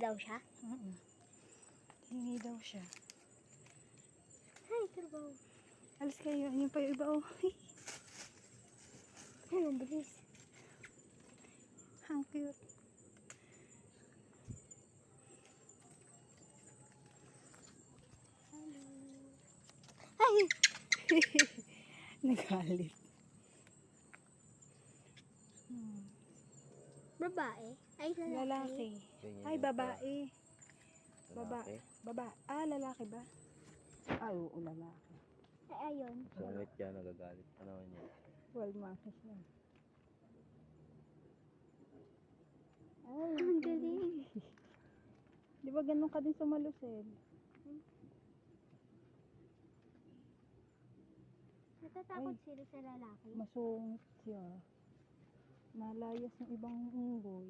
daw siya? Hingi daw siya. Ay, turbo. Alis kayo. Ayun pa yung iba. Oh. Ay, ang bilis. Ang cute. Ay! Nagalit. Babae? Ay, lalaki. Lalaki. Ganyan Ay, yung babae. lalaki. Ah, lalaki ba? Ay, oo, lalaki. Ay, ayun. Sungit yan, nagagalit pa naman yan. 12 months yan. Ay, ang galing. Di ba ganun ka din sumalusel? Natatakot Ay. sila sa lalaki. Masungit siya. Nalayas ng ibang unggoy.